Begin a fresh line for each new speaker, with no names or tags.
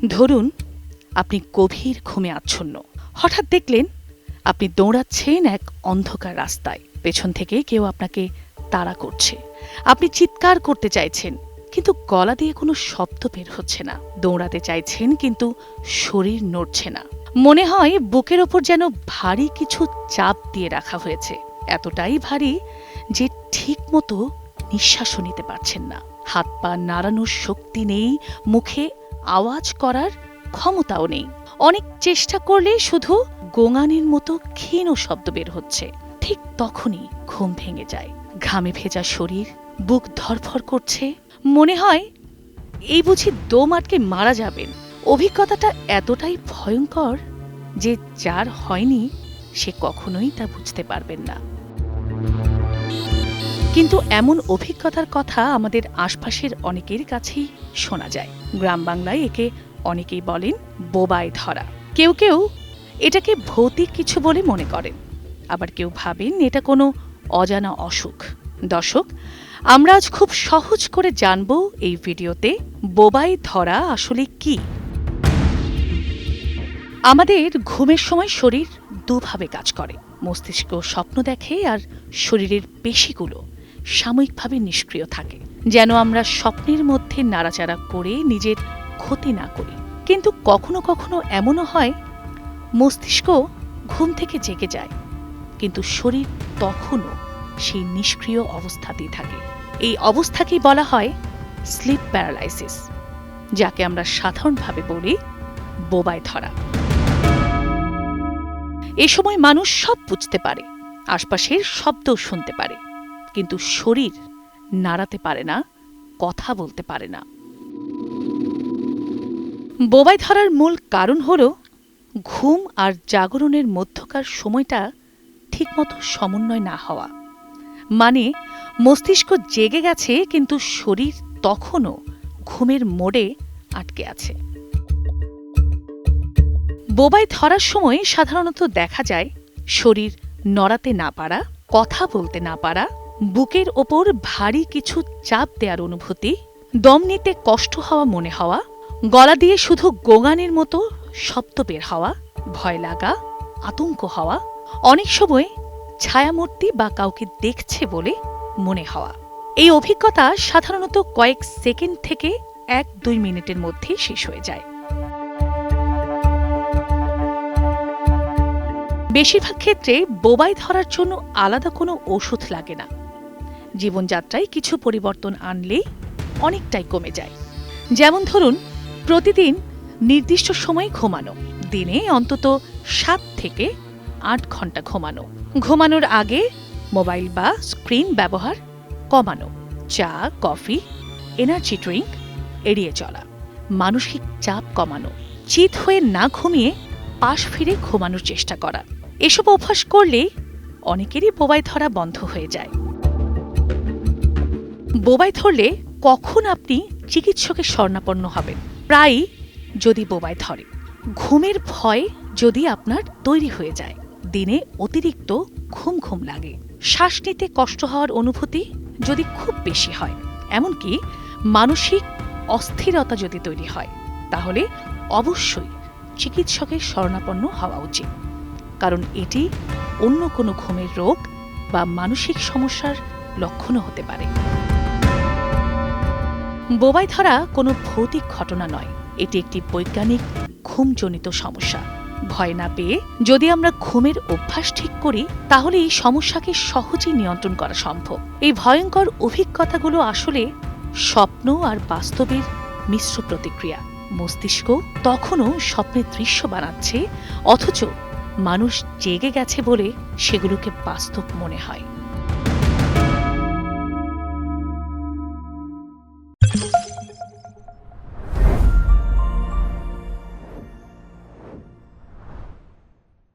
ধরুন আপনি গভীর ঘুমে আচ্ছন্ন, হঠাৎ দেখলেন আপনি দৌড়াচ্ছেন এক অন্ধকার রাস্তায়, পেছন থেকে কেউ আপনাকে তাড়া করছে। আপনি চিৎকার করতে চাইছেন, কিন্তু গলা দিয়ে কোনো শব্দ বের হচ্ছে না। দৌড়াতে চাইছেন, কিন্তু শরীর নড়ছে না। মনে হয় বুকের ওপর যেন ভারী কিছু চাপ দিয়ে রাখা হয়েছে, এতটাই ভারী যে ঠিক মতো নিঃশ্বাসও নিতে পারছেন না। হাত পা নাড়ানোর শক্তি নেই, মুখে আওয়াজ করার ক্ষমতাও নেই। অনেক চেষ্টা করলে শুধু গোঙানির মতো ক্ষীণ শব্দ বের হচ্ছে। ঠিক তখনই ঘুম ভেঙে যায়। ঘামে ভেজা শরীর, বুক ধরফর করছে। মনে হয় এই বুঝি দম আটকে মারা যাবেন। অভিজ্ঞতাটা এতটাই ভয়ঙ্কর যে যার হয়নি সে কখনোই তা বুঝতে পারবেন না। কিন্তু এমন অভিজ্ঞতার কথা আমাদের আশপাশের অনেকের কাছেই শোনা যায়। গ্রাম বাংলায় একে অনেকেই বলেন বোবায় ধরা। কেউ কেউ এটাকে ভৌতিক কিছু বলে মনে করেন, আবার কেউ ভাবেন এটা কোনো অজানা অসুখ। দর্শক, আমরা আজ খুব সহজ করে জানব এই ভিডিওতে বোবায় ধরা আসলে কি। আমাদের ঘুমের সময় শরীর দুভাবে কাজ করে। মস্তিষ্ক স্বপ্ন দেখে আর শরীরের পেশিগুলো সাময়িকভাবে নিষ্ক্রিয় থাকে, যেন আমরা স্বপ্নের মধ্যে নাড়াচাড়া করে নিজের ক্ষতি না করি। কিন্তু কখনো কখনো এমনও হয় মস্তিষ্ক ঘুম থেকে জেগে যায়, কিন্তু শরীর তখনও সেই নিষ্ক্রিয় অবস্থাতেই থাকে। এই অবস্থাকেই বলা হয় স্লিপ প্যারালাইসিস, যাকে আমরা সাধারণভাবে বলি বোবায় ধরা। এ সময় মানুষ সব বুঝতে পারে, আশপাশের শব্দও শুনতে পারে, কিন্তু শরীর নাড়াতে পারে না, কথা বলতে পারে না। বোবায় ধরার মূল কারণ হল ঘুম আর জাগরণের মধ্যকার সময়টা ঠিকমতো সমন্বয় না হওয়া। মানে মস্তিষ্ক জেগে গেছে, কিন্তু শরীর তখনও ঘুমের মোডে আটকে আছে। বোবায় ধরার সময় সাধারণত দেখা যায় শরীর নড়াতে না পারা, কথা বলতে না পারা, বুকের ওপর ভারী কিছু চাপ দেওয়ার অনুভূতি, দম নিতে কষ্ট হওয়া মনে হওয়া, গলা দিয়ে শুধু গোঙানির মতো শব্দ বের হওয়া, ভয় লাগা, আতঙ্ক হওয়া, অনেক সময় ছায়ামূর্তি বা কাউকে দেখছে বলে মনে হওয়া। এই অভিজ্ঞতা সাধারণত কয়েক সেকেন্ড থেকে 1-2 মিনিটের মধ্যে শেষ হয়ে যায়। বেশিরভাগ ক্ষেত্রে বোবায় ধরার জন্য আলাদা কোনো ওষুধ লাগে না। জীবনযাত্রায় কিছু পরিবর্তন আনলেই অনেকটাই কমে যায়। যেমন ধরুন, প্রতিদিন নির্দিষ্ট সময়ে ঘুমানো, দিনে অন্তত 7 থেকে 8 ঘন্টা ঘুমানো, ঘুমানোর আগে মোবাইল বা স্ক্রিন ব্যবহার কমানো, চা, কফি, এনার্জি ড্রিঙ্ক এড়িয়ে চলা, মানসিক চাপ কমানো, চিত হয়ে না ঘুমিয়ে পাশ ফিরে ঘুমানোর চেষ্টা করা। এসব অভ্যাস করলে অনেকেরই বোবায় ধরা বন্ধ হয়ে যায়। বোবায় ধরলে কখন আপনি চিকিৎসকের শরণাপন্ন হবেন? প্রায়ই যদি বোবায় ধরে, ঘুমের ভয় যদি আপনার তৈরি হয়ে যায়, দিনে অতিরিক্ত ঘুম ঘুম লাগে, শ্বাস নিতে কষ্ট হওয়ার অনুভূতি যদি খুব বেশি হয়, এমনকি মানসিক অস্থিরতা যদি তৈরি হয়, তাহলে অবশ্যই চিকিৎসকের শরণাপন্ন হওয়া উচিত। কারণ এটি অন্য কোনো ঘুমের রোগ বা মানসিক সমস্যার লক্ষণও হতে পারে। বোবায় ধরা কোনো ভৌতিক ঘটনা নয়, এটি একটি বৈজ্ঞানিক ঘুমজনিত সমস্যা। ভয় না পেয়ে যদি আমরা ঘুমের অভ্যাস ঠিক করি, তাহলে এই সমস্যাকে সহজেই নিয়ন্ত্রণ করা সম্ভব। এই ভয়ঙ্কর অভিজ্ঞতাগুলো আসলে স্বপ্ন আর বাস্তবের মিশ্র প্রতিক্রিয়া। মস্তিষ্ক তখনও স্বপ্নের দৃশ্য বানাচ্ছে, অথচ মানুষ জেগে গেছে বলে সেগুলোকে বাস্তব মনে হয়।